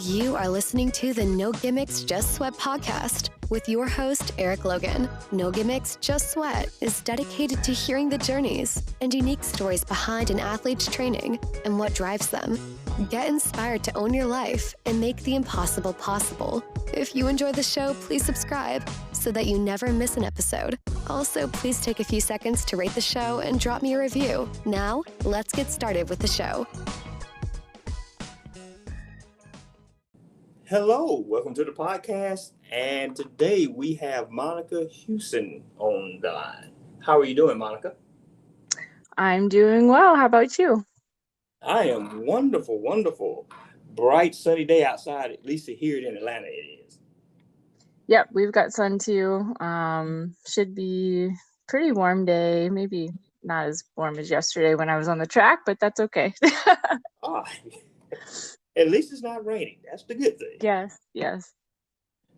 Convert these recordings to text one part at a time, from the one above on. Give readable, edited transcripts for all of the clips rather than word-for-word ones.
You are listening to the No Gimmicks, Just Sweat podcast with your host, Eric Logan. No Gimmicks, Just Sweat is dedicated to hearing the journeys and unique stories behind an athlete's training and what drives them. Get inspired to own your life and make the impossible possible. If you enjoy the show, please subscribe so that you never miss an episode. Also, please take a few seconds to rate the show and drop me a review. Now, let's get started with the show. Hello, welcome to the podcast, and today we have Monica Huson on the line. How are you doing, Monica? I'm doing well. How about you? I am wonderful. Bright, sunny day outside, at least here in Atlanta it is. Yep, we've got sun too. Should be pretty warm day. Maybe not as warm as yesterday when I was on the track, but that's okay. At least it's not raining. That's the good thing. Yes.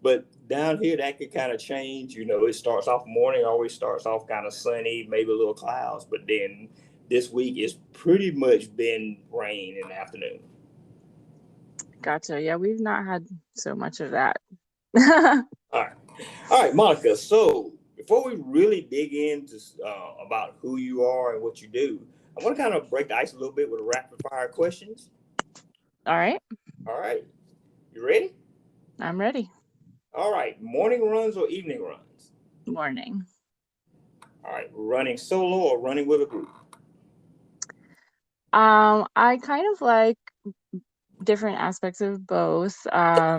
But down here, that could kind of change. You know, it starts off morning, always starts off kind of sunny, maybe a little clouds. But then this week, it's pretty much been rain in the afternoon. Gotcha. Yeah, we've not had so much of that. All right, Monica. So before we really dig into about who you are and what you do, I want to kind of break the ice a little bit with rapid fire questions. All right. You ready? I'm ready. All right. Morning runs or evening runs? Morning. All right. Running solo or running with a group? I kind of like different aspects of both. I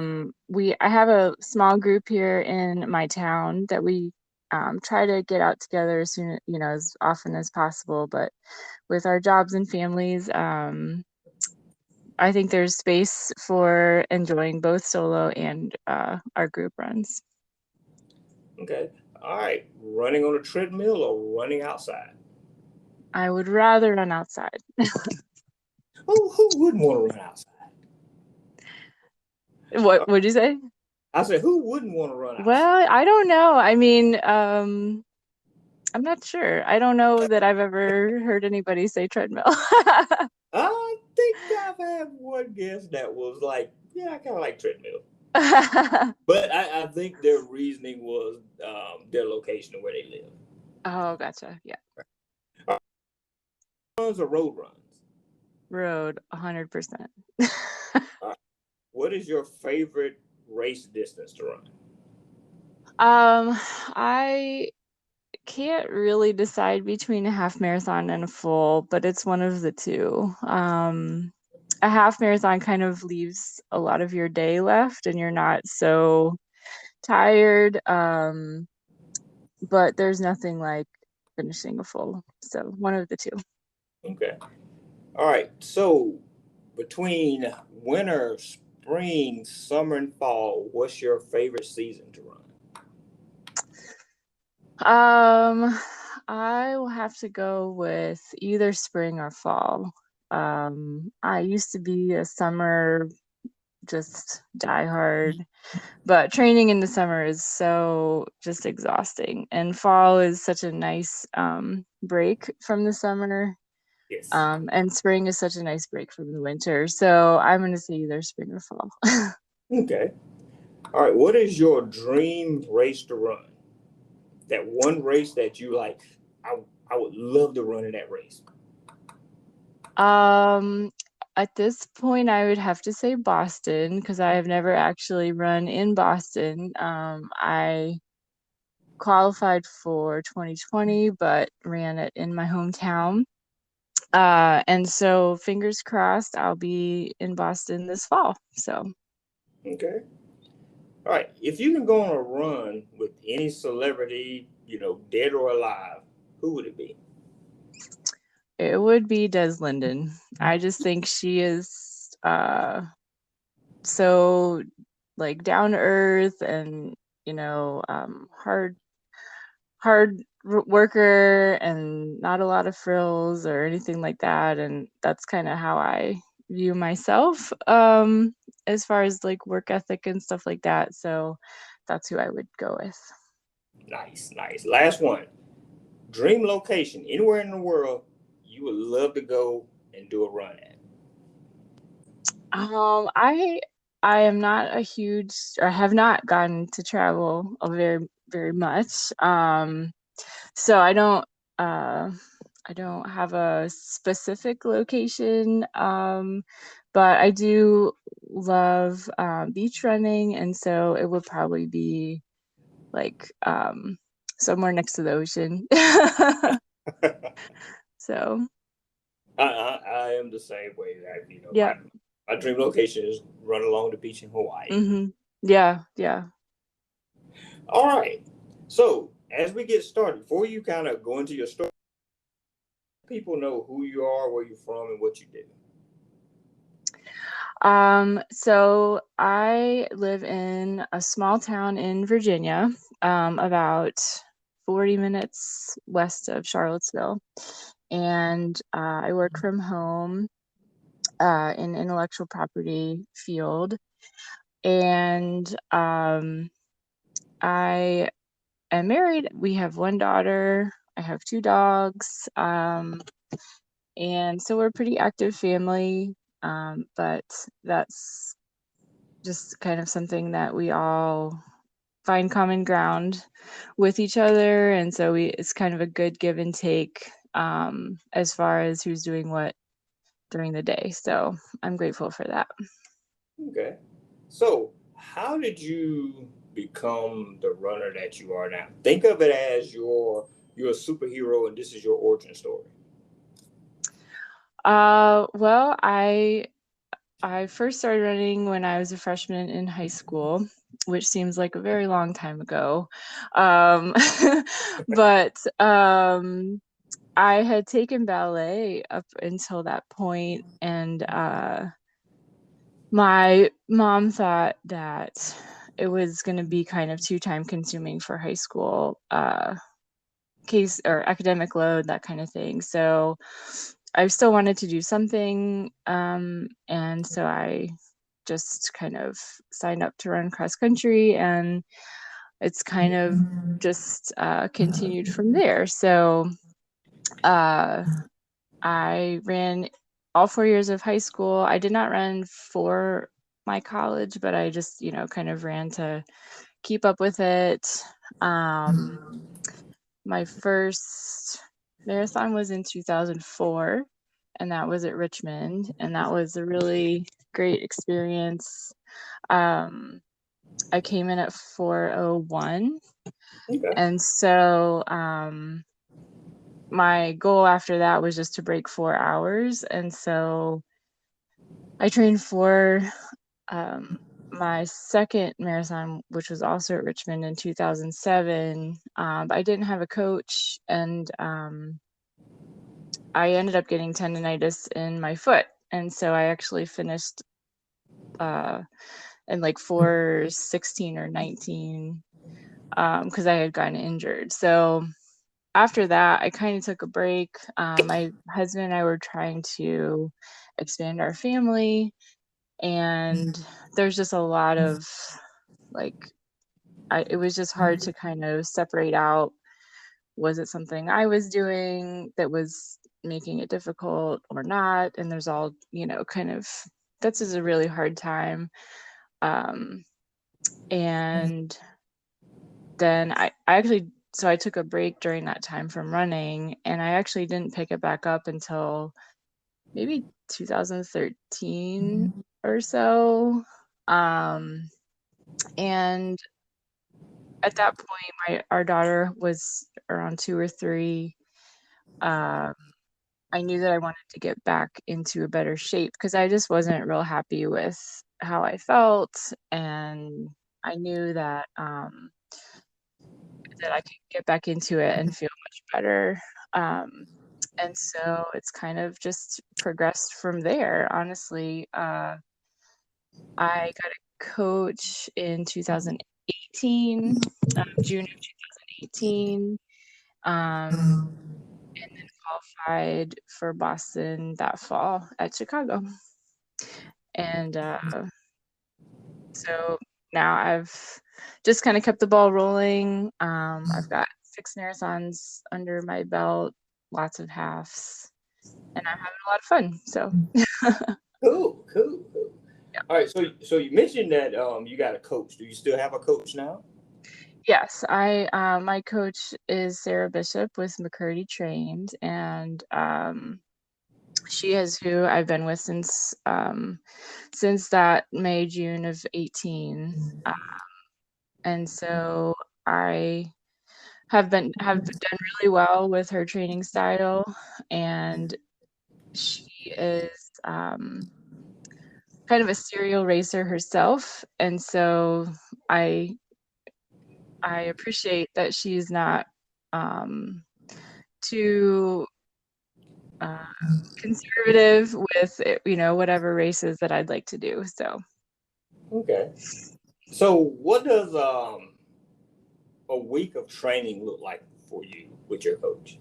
have a small group here in my town that we try to get out together as soon, as often as possible. But with our jobs and families, I think there's space for enjoying both solo and our group runs. Okay. All right. Running on a treadmill or running outside? I would rather run outside. Who wouldn't want to run outside? What would you say? I said, who wouldn't want to run outside? Well, I don't know. I mean, I'm not sure. I don't know that I've ever heard anybody say treadmill. I think I've had one guest that was like, yeah, I kind of like treadmill. But I think their reasoning was their location and where they live. Oh, gotcha. Yeah. Runs or road runs? Road, 100%. What is your favorite race distance to run? I can't really decide between a half marathon and a full, but it's one of the two. A half marathon kind of leaves a lot of your day left and you're not so tired. But there's nothing like finishing a full. So one of the two. Okay. All right. So between winter, spring, summer, and fall, what's your favorite season to run? I will have to go with either spring or fall. I used to be a summer just diehard, but training in the summer is so just exhausting, and fall is such a nice break from the summer. Yes. And spring is such a nice break from the winter, so I'm going to say either spring or fall. Okay. All right. What is your dream race to run? That one race that you like, I would love to run in that race. At this point, I would have to say Boston because I have never actually run in Boston. I qualified for 2020, but ran it in my hometown. And so fingers crossed, I'll be in Boston this fall. So. Okay. All right. If you can go on a run with any celebrity, dead or alive, who would it be? It would be Des Linden. I just think she is so like down to earth and hard worker and not a lot of frills or anything like that, and that's kind of how I view myself as far as like work ethic and stuff like that. So that's who I would go with. Nice. Last one. Dream location anywhere in the world you would love to go and do a run at? I I am not a huge, or have not gotten to travel a very, very much. So I don't have a specific location, but I do love beach running, and so it would probably be like somewhere next to the ocean. So, I am the same way. That yeah. my dream location is run along the beach in Hawaii. Yeah, yeah. All right. So as we get started, before you kind of go into your story, people know who you are, where you're from, and what you do. So I live in a small town in Virginia, about 40 minutes west of Charlottesville. And I work from home in intellectual property field. And I am married. We have one daughter. I have two dogs. And so we're a pretty active family. But that's just kind of something that we all find common ground with each other, and so it's kind of a good give and take as far as who's doing what during the day. So I'm grateful for that. Okay. So how did you become the runner that you are now? Think of it as you're a superhero, and this is your origin story. Well, I first started running when I was a freshman in high school, which seems like a very long time ago. Um, but I had taken ballet up until that point, and my mom thought that it was going to be kind of too time consuming for high school case or academic load, that kind of thing. So I still wanted to do something, and so I just kind of signed up to run cross country, and it's kind of just continued from there. So I ran all 4 years of high school. I did not run for my college, but I just, kind of ran to keep up with it. My first marathon was in 2004, and that was at Richmond, and that was a really great experience. I came in at 4:01, Okay. and so my goal after that was just to break 4 hours, and so I trained for my second marathon, which was also at Richmond in 2007. But I didn't have a coach, and I ended up getting tendonitis in my foot, and so I actually finished in like 4:16 or 19 because I had gotten injured. So after that, I kind of took a break. My husband and I were trying to expand our family, and there's just a lot of like it was just hard to kind of separate out, was it something I was doing that was making it difficult or not, and there's all kind of, that's just a really hard time. And then I actually, so I took a break during that time from running, and I actually didn't pick it back up until maybe 2013 or so. And at that point, our daughter was around 2 or 3. I knew that I wanted to get back into a better shape because I just wasn't real happy with how I felt, and I knew that that I could get back into it and feel much better. And so it's kind of just progressed from there. Honestly, I got a coach in 2018, June of 2018, and then qualified for Boston that fall at Chicago. And so now I've just kind of kept the ball rolling. I've got 6 marathons under my belt, lots of halves, and I'm having a lot of fun. So Cool, cool, cool. All right, so you mentioned that you got a coach. Do you still have a coach now? Yes, my coach is Sarah Bishop with McCurdy Trained, and she is who I've been with since that May, June of 18. And so I have done really well with her training style, and she is kind of a serial racer herself, and so I I appreciate that she's not um, too uh, conservative with whatever races that I'd like to do. So Okay. So what does a week of training look like for you with your coach?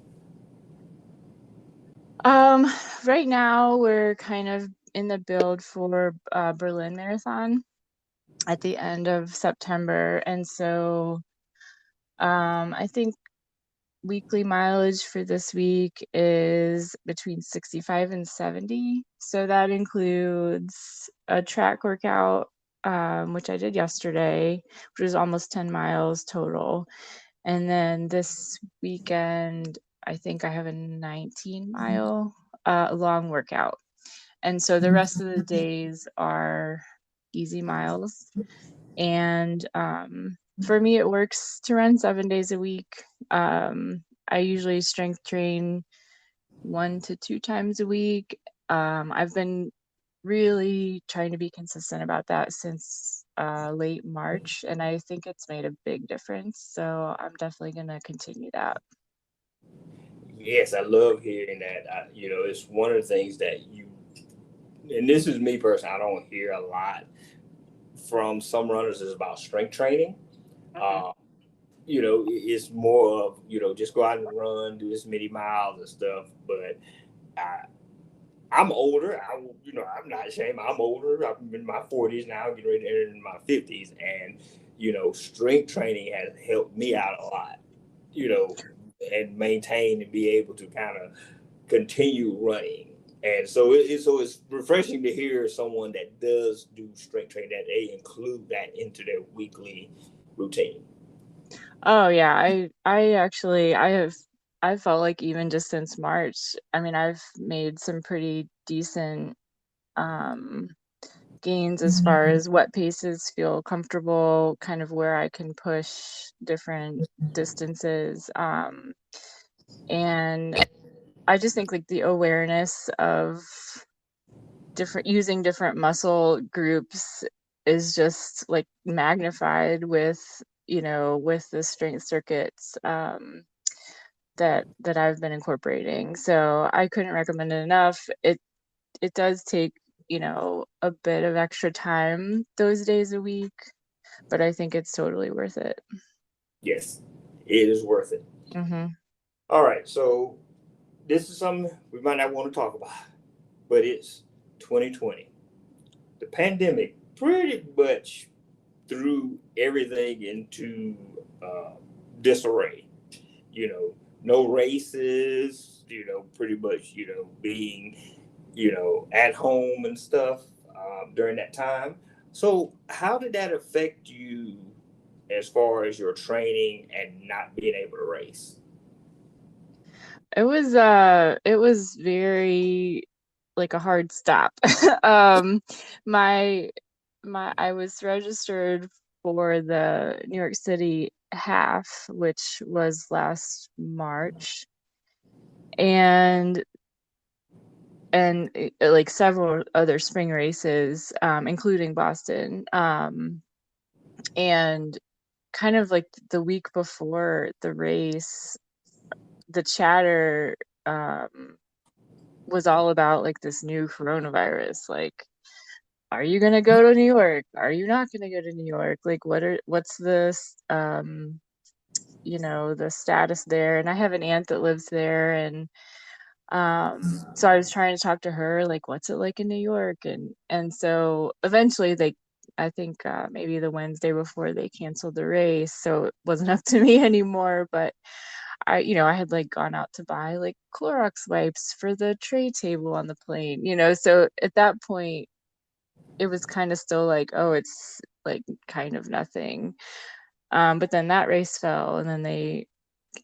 um, right now we're kind of in the build for Berlin Marathon at the end of September, and so I think weekly mileage for this week is between 65 and 70. So that includes a track workout, which I did yesterday, which was almost 10 miles total. And then this weekend, I think I have a 19-mile long workout. And so the rest of the days are easy miles. And for me, it works to run 7 days a week. I usually strength train 1 to 2 times a week. I've been really trying to be consistent about that since late March, and I think it's made a big difference. So I'm definitely going to continue that. Yes, I love hearing that. It's one of the things that and this is me personally, I don't hear a lot from some runners is about strength training. Mhm. Uh, it's more of, just go out and run, do this many miles and stuff. But I, I'm older. I'm not ashamed. I'm older. I'm in my 40s now, getting ready to enter in my 50s. And, strength training has helped me out a lot, you know, and maintain and be able to kind of continue running. And so it's refreshing to hear someone that does do strength training, that they include that into their weekly routine. Oh yeah, I actually I felt like even just since March, I mean, I've made some pretty decent um gains as far as what paces feel comfortable, kind of where I can push different distances. And I just think like the awareness of using different muscle groups is just like magnified with the strength circuits that I've been incorporating. So I couldn't recommend it enough. It does take, a bit of extra time those days a week, but I think it's totally worth it. Yes, it is worth it. Mhm. All right, so this is something we might not want to talk about, but it's 2020. The pandemic pretty much threw everything into uh, disarray. You know, no races. Pretty much. Being at home and stuff during that time. So, how did that affect you as far as your training and not being able to race? It was very like a hard stop. um my I was registered for the New York City half, which was last March, and like several other spring races, including Boston. And kind of like the week before the race, the chatter um, was all about like this new coronavirus. Like, are you gonna go to New York? Are you not gonna go to New York? Like, what's this? The status there. And I have an aunt that lives there, and so I was trying to talk to her, like, what's it like in New York? And so eventually I think maybe the Wednesday before they canceled the race, so it wasn't up to me anymore. But I had like gone out to buy like Clorox wipes for the tray table on the plane. So at that point, it was kind of still like, oh, it's like kind of nothing. But then that race fell, and then they,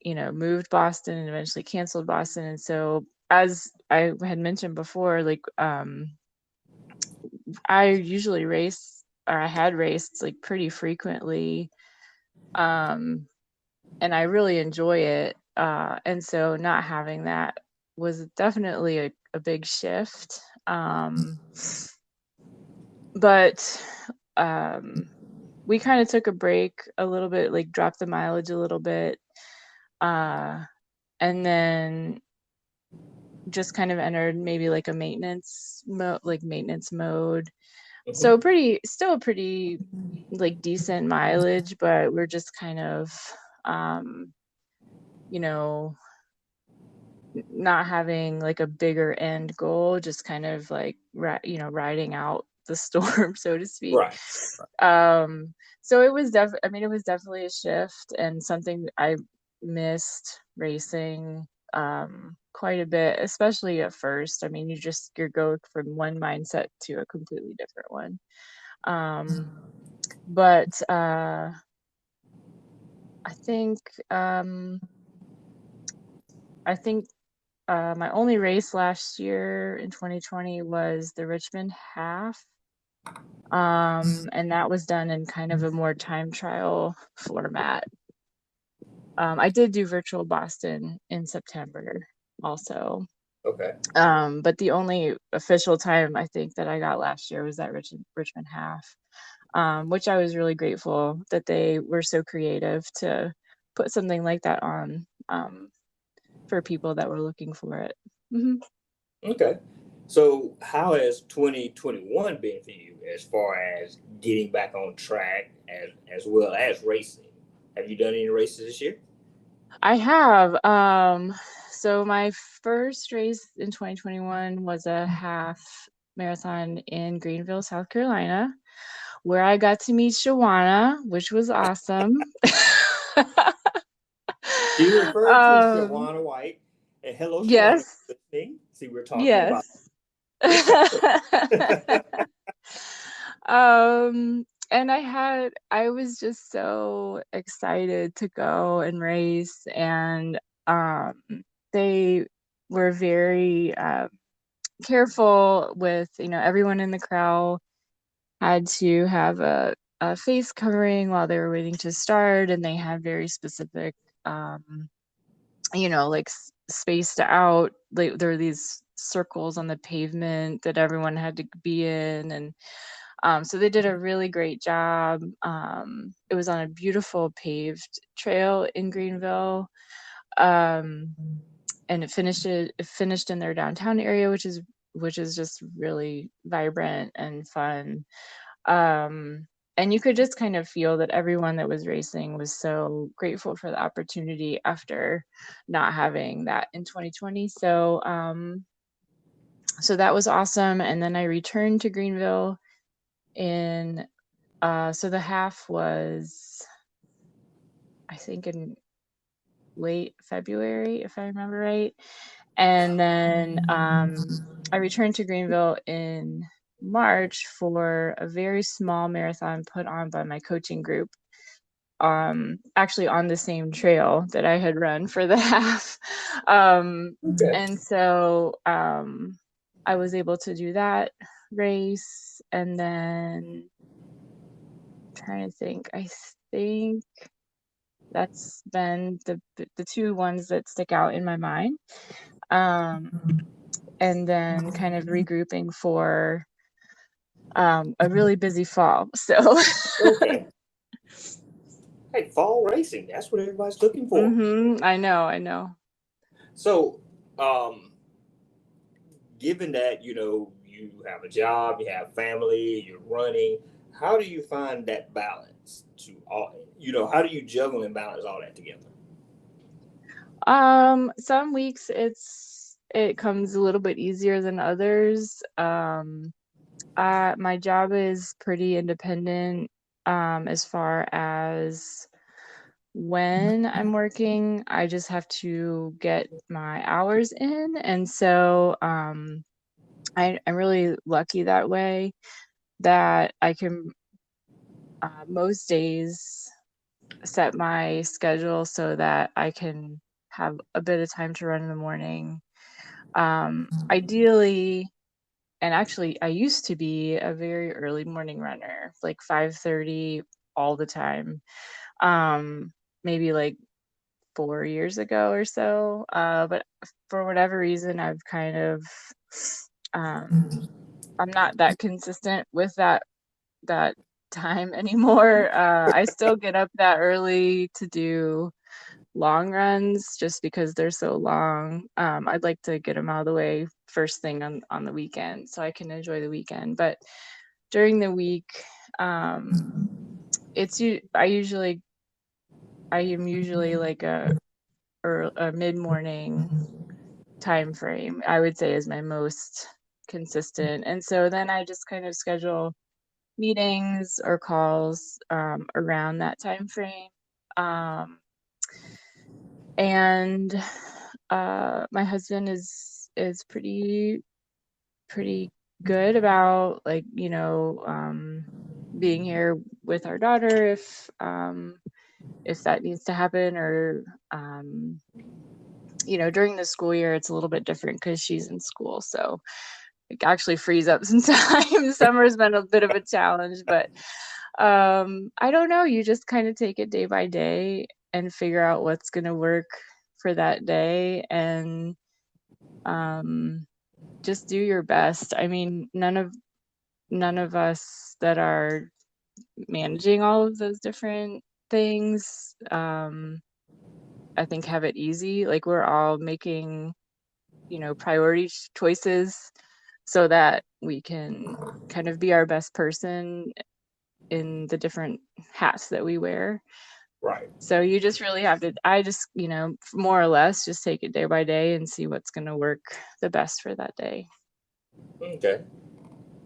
moved Boston and eventually canceled Boston. And so, as I had mentioned before, like, I usually race, or I had raced like pretty frequently. Um, and I really enjoy it. And so not having that was definitely a big shift. But we kind of took a break a little bit, like dropped the mileage a little bit, and then just kind of entered maybe like a maintenance mode. So Mhm. still pretty like decent mileage, but we're just kind of, um, you know, not having like a bigger end goal, just kind of like riding out the storm, so to speak. Right. Um, so it was definitely a shift and something I missed racing quite a bit, especially at first. I mean, you're going from one mindset to a completely different one. Um, but I think um, I think my only race last year in 2020 was the Richmond half. And that was done in kind of a more time trial format. I did do virtual Boston in September also. Okay. But the only official time I think that I got last year was that Richmond half, which I was really grateful that they were so creative to put something like that on, for people that were looking for it. Hmm. Okay. So how has 2021 been for you as far as getting back on track as well as racing? Have you done any races this year? I have. So my first race in 2021 was a half marathon in Greenville, South Carolina, where I got to meet Shawana, which was awesome. She referred to um, Shawana White. And hello, Shawana, yes, listening. See, we're talking about yes. it. And I was just so excited to go and race, and um, they were very careful with, everyone in the crowd had to have a face covering while they were waiting to start, and they had very specific, like spaced out. There were these circles on the pavement that everyone had to be in, and so they did a really great job. It was on a beautiful paved trail in Greenville, um, and it finished in their downtown area, which is just really vibrant and fun. Um, and you could just kind of feel that everyone that was racing was so grateful for the opportunity after not having that in 2020. So that was awesome. And then I returned to Greenville in so the half was, I think, in late February, if I remember right. And then I returned to Greenville in March for a very small marathon put on by my coaching group, actually on the same trail that I had run for the half. Okay. And so I was able to do that race. And then trying to think, I think that's been the two ones that stick out in my mind. Um, and then kind of regrouping for a really busy fall. So, Okay. Hey, fall racing. That's what everybody's looking for. I know, I know. So, um, given that, you have a job, you have family, you're running, how do you find that balance to all, how do you juggle and balance all that together? Some weeks it comes a little bit easier than others. My job is pretty independent, as far as when I'm working. I just have to get my hours in, and so I'm really lucky that way. that I can most days set my schedule so that I can have a bit of time to run in the morning. Ideally, and actually, I used to be a very early morning runner, like 5:30 all the time. Maybe like 4 years ago or so. But for whatever reason, I've kind of I'm not that consistent with that time anymore. I still get up that early to do long runs just because they're so long. I'd like to get them out of the way first thing on the weekend so I can enjoy the weekend. But during the week, um, I am usually like a mid morning time frame. I would say is my most consistent, and so then I just kind of schedule meetings or calls around that time frame. Um, and my husband is pretty good about, like, being here with our daughter if that needs to happen, or during the school year it's a little bit different because she's in school, so it actually frees up some time. Summer's been a bit of a challenge, but I don't know, you just kind of take it day by day and figure out what's going to work for that day, and um just do your best. I mean, none of us that are managing all of those different things, I think have it easy. Like, we're all making, priority choices so that we can kind of be our best person in the different hats that we wear. Right. So you just really have to, I just, more or less just take it day by day and see what's going to work the best for that day. Okay.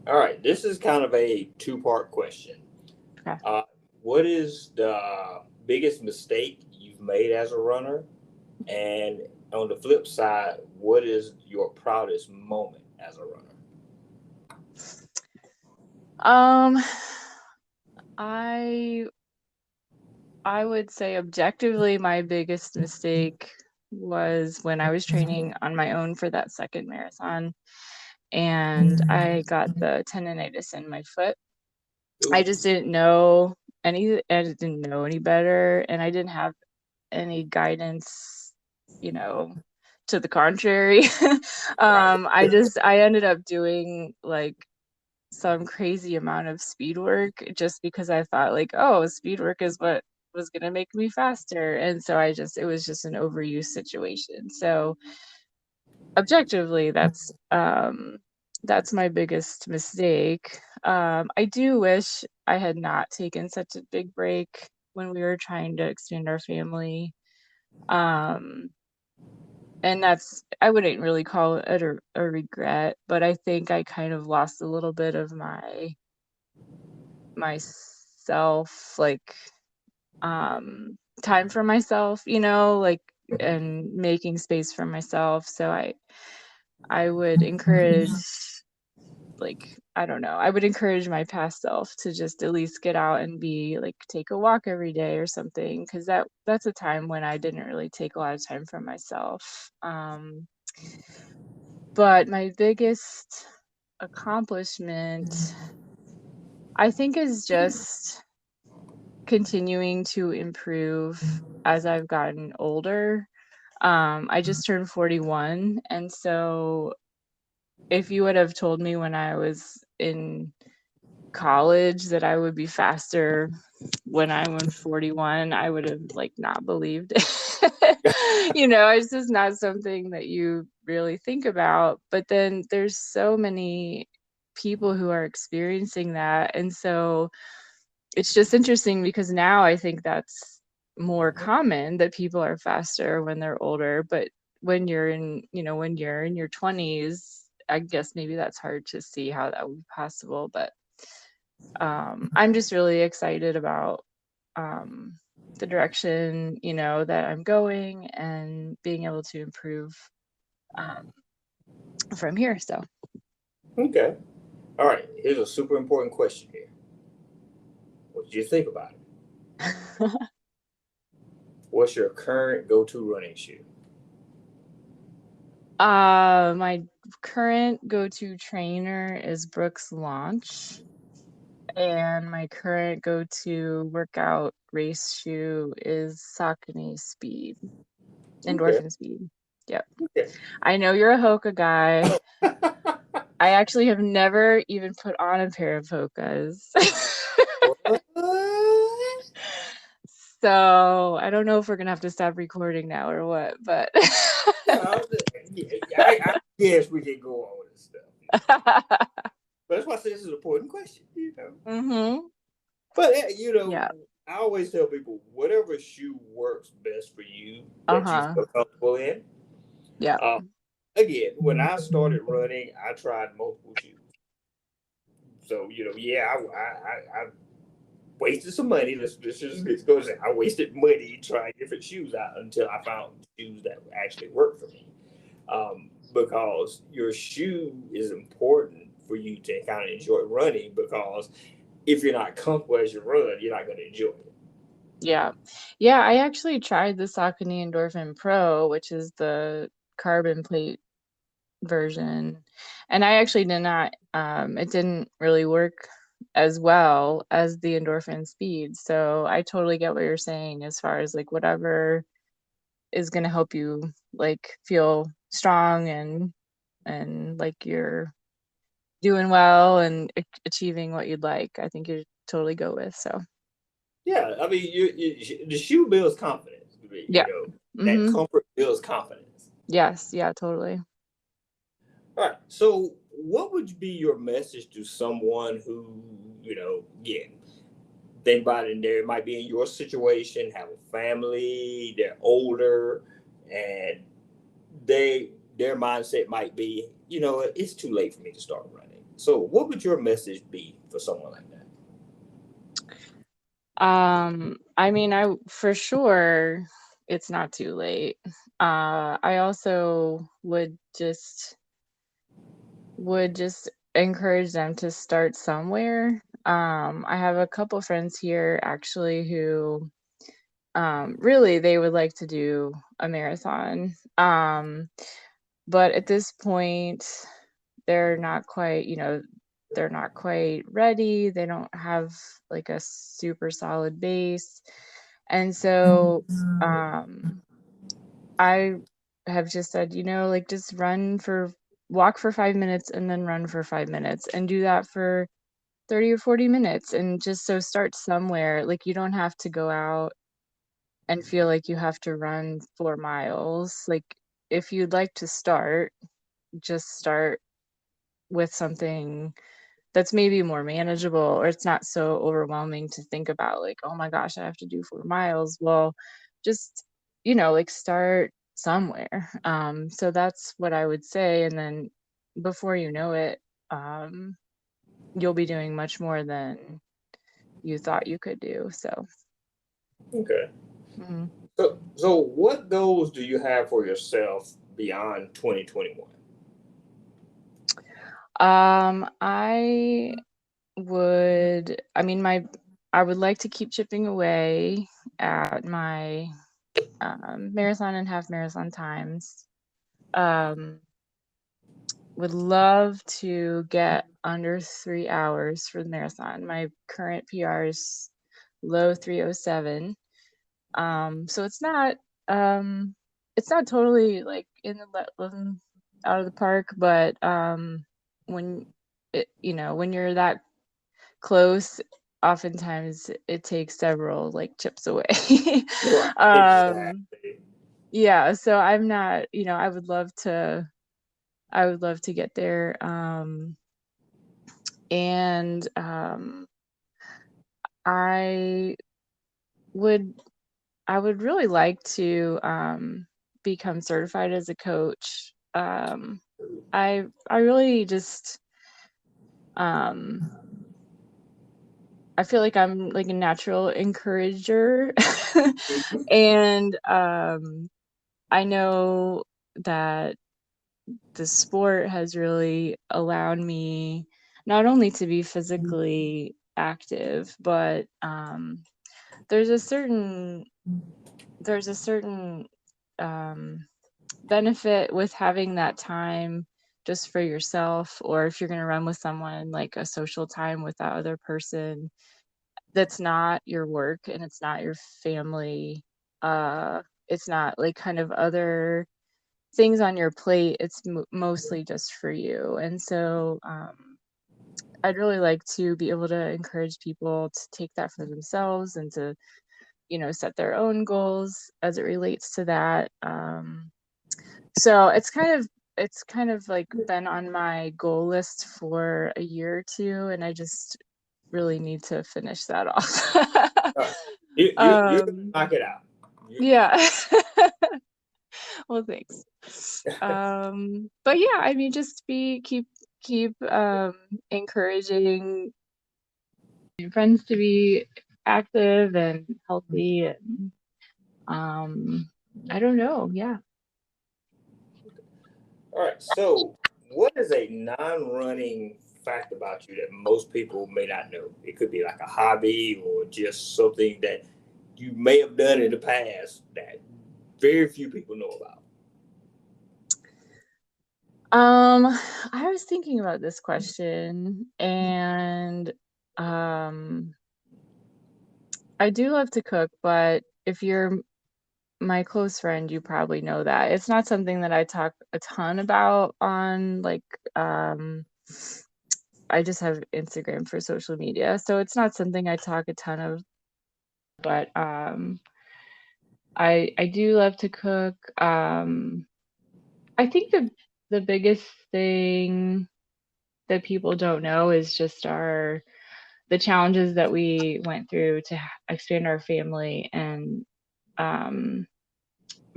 All right. This is kind of a two-part question. Okay. What is the biggest mistake you've made as a runner? And on the flip side, what is your proudest moment as a runner? Um, I I would say objectively my biggest mistake was when I was training on my own for that second marathon and I got the tendonitis in my foot. I Ooh. just didn't know I didn't know any better, and I didn't have any guidance, you know, to the contrary. Right. I ended up doing like some crazy amount of speed work just because I thought like, oh, speed work is what was gonna make me faster. And so it was just an overuse situation. So objectively, that's my biggest mistake. I do wish I had not taken such a big break when we were trying to expand our family. Um, and I wouldn't really call it a regret, but I think I kind of lost a little bit of myself, like, time for myself, like, and making space for myself. So I would encourage, like, I don't know, I would encourage my past self to just at least get out and take a walk every day or something, because that's a time when I didn't really take a lot of time for myself. But my biggest accomplishment, I think, is just continuing to improve as I've gotten older. I just turned 41, and so if you would have told me when I was in college that I would be faster when I was 41, I would have like not believed it. It's just not something that you really think about. But then there's so many people who are experiencing that. And so it's just interesting because now I think that's more common that people are faster when they're older. But when you're in your 20s, I guess maybe that's hard to see how that would be possible. But I'm just really excited about um, the direction, that I'm going and being able to improve um, from here. So, Okay. All right, here's a super important question here. What did you think about it? What's your current go-to running shoe? My current go-to trainer is Brooks Launch, and my current go-to workout race shoe is Saucony Speed, Okay. Endorphin Speed. Yep. Okay. I know you're a Hoka guy. I actually have never even put on a pair of Hokas. What? So I don't know if we're gonna have to stop recording now or what, but Yeah, I guess we can go on with this stuff. But that's why I say this is an important question. Mm-hmm. But Yeah. I always tell people whatever shoe works best for you that you Uh-huh. feel comfortable in. Yeah. Uh, Again, when I started running, I tried multiple shoes. So yeah, I wasted some money. Let's go say I wasted money trying different shoes out until I found shoes that actually work for me. Because your shoe is important for you to kind of enjoy running. Because if you're not comfortable as you run, you're not going to enjoy it. Yeah. Yeah, I actually tried the Saucony Endorphin Pro, which is the carbon plate version, and I actually did not it didn't really work as well as the Endorphin Speed. So I totally get what you're saying as far as like whatever is going to help you like feel strong and like you're doing well and achieving what you'd like. I think you totally go with. So Yeah, I mean, the shoe builds confidence. yeah. That Mhm. comfort builds confidence. Yes, yeah, totally. All right. So, what would be your message to someone who, again, think about it, and they might be in your situation, have a family, they're older, and their mindset might be, it's too late for me to start running. So, what would your message be for someone like that? I mean, I for sure it's not too late. I also would just encourage them to start somewhere. I have a couple friends here actually who really they would like to do a marathon. But at this point they're not quite, they're not quite ready. They don't have like a super solid base. And so I have just said, like just walk for 5 minutes and then run for 5 minutes and do that for 30 or 40 minutes. And just so start somewhere. Like you don't have to go out and feel like you have to run 4 miles. Like if you'd like to start, just start with something that's maybe more manageable or it's not so overwhelming to think about like, "Oh my gosh, I have to do 4 miles." Well, just, like start somewhere. So that's what I would say, and then before you know it, um, you'll be doing much more than you thought you could do, so Okay. mhm. So what goals do you have for yourself beyond 2021? I I mean, I would like to keep chipping away at my marathon and half marathon times. Um, would love to get under 3 hours for the marathon. My current PR is low 3:07. So it's not totally like in the out of the park, but when when you're that close, oftentimes it takes several like chips away. Right. um Exactly. yeah, so I'm not, I would love to get there. And I would I would really like to become certified as a coach. I really just um I feel like I'm like a natural encourager. And I know that the sport has really allowed me not only to be physically active, but there's a certain um, benefit with having that time just for yourself, or if you're going to run with someone, like a social time with that other person that's not your work and it's not your family. It's not like kind of other things on your plate. It's mostly just for you. And so I'd really like to be able to encourage people to take that for themselves and to, set their own goals as it relates to that. So it's kind of like been on my goal list for a year or two, and I just really need to finish that off. Uh, you're gonna um, knock it out. yeah. Well, thanks. But yeah, I mean, just keep encouraging your friends to be active and healthy, and I don't know, yeah. All right. So, what is a non-running fact about you that most people may not know? It could be like a hobby or just something that you may have done in the past that very few people know about. I was thinking about this question, and um I do love to cook, but if you're my close friend, you probably know that. It's not something that I talk a ton about on like um I just have Instagram for social media. So it's not something I talk a ton of, but I do love to cook. I think the biggest thing that people don't know is just the challenges that we went through to expand our family. And um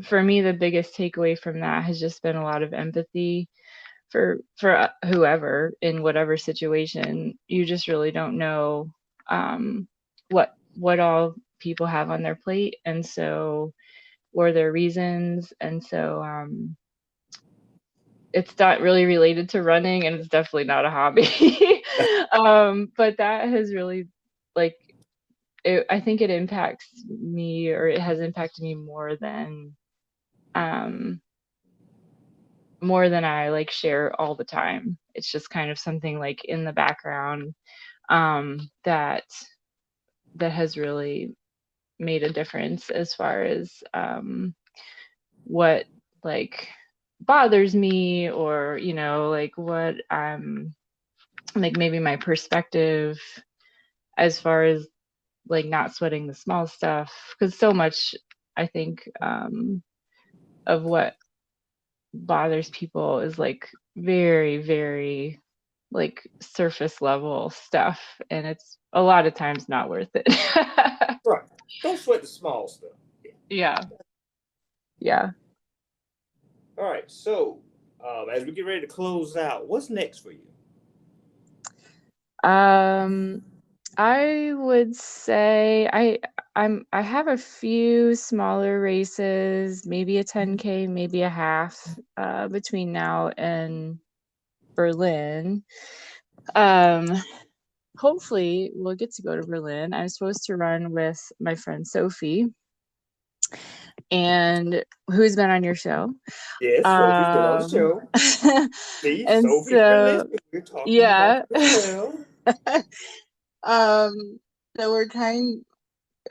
for me, the biggest takeaway from that has just been a lot of empathy for whoever in whatever situation. You just really don't know um, what all people have on their plate, and so or their reasons, and so it's not really related to running, and it's definitely not a hobby. But that has really like I think it impacts me, or it has impacted me um more than I like share all the time. It's just kind of something like in the background that has really made a difference as far as what like bothers me, or like what like maybe my perspective as far as like not sweating the small stuff, because so much I think of what bothers people is like very, very like surface level stuff, and it's a lot of times not worth it. Right. Don't sweat the small stuff. Yeah. Yeah. Yeah. All right. So, as we get ready to close out, what's next for you? Um I would say I have a few smaller races, maybe a 10K, maybe a half, between now and Berlin. Um Hopefully we'll get to go to Berlin. I'm supposed to run with my friend Sophie, and who's been on your show. Yes, Sophie's been on the Um, show. See, and Sophie, you're so, listening. We're talking about yeah. you as well. um, so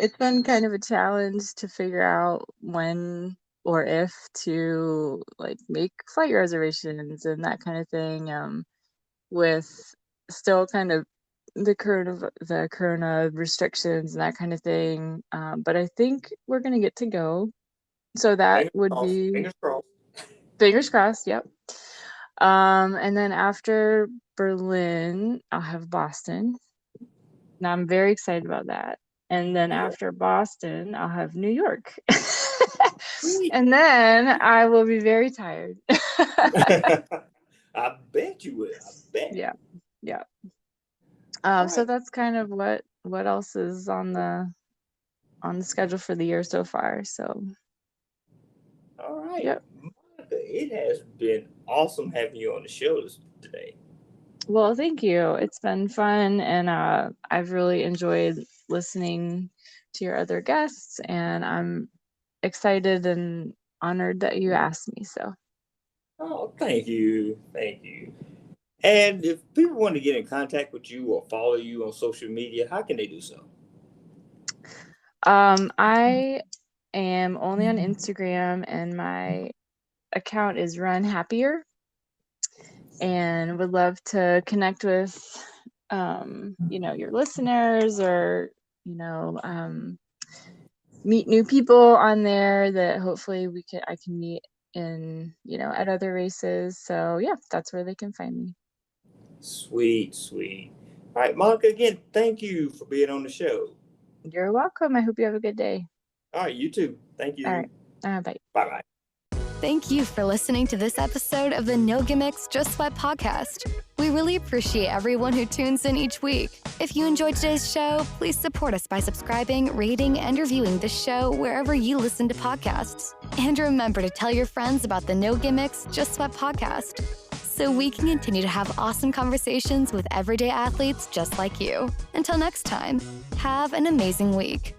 it's been kind of a challenge to figure out when or if to like make flight reservations and that kind of thing. With still kind of the corona restrictions and that kind of thing. But I think we're gonna get to go. So that Fingers would crossed. be Fingers crossed. fingers crossed, yep. And then after Berlin, I'll have Boston. Now I'm very excited about that. And then Yeah. after Boston, I'll have New York. Sweet. And then I will be very tired. I bet you will. I bet. Yeah, yeah. All So right. that's kind of what else is on the schedule for the year so far. So, All right. yep. Monica, it has been awesome having you on the show today. Well, thank you. It's been fun, and I've really enjoyed listening to your other guests, and I'm excited and honored that you asked me. So, Oh, thank you. Thank you. And if people want to get in contact with you or follow you on social media, how can they do so? I am only on Instagram, and my account is Run Happier, and would love to connect with, your listeners, or you know, meet new people on there that hopefully I can meet in, at other races. So yeah, that's where they can find me. Sweet, sweet. All right, Monica, again, thank you for being on the show. You're welcome. I hope you have a good day. All right, you too. Thank All right. you. Bye. Bye bye. Thank you for listening to this episode of the No Gimmicks, Just Sweat podcast. We really appreciate everyone who tunes in each week. If you enjoyed today's show, please support us by subscribing, rating, and reviewing the show wherever you listen to podcasts. And remember to tell your friends about the No Gimmicks, Just Sweat podcast, so we can continue to have awesome conversations with everyday athletes just like you. Until next time, have an amazing week.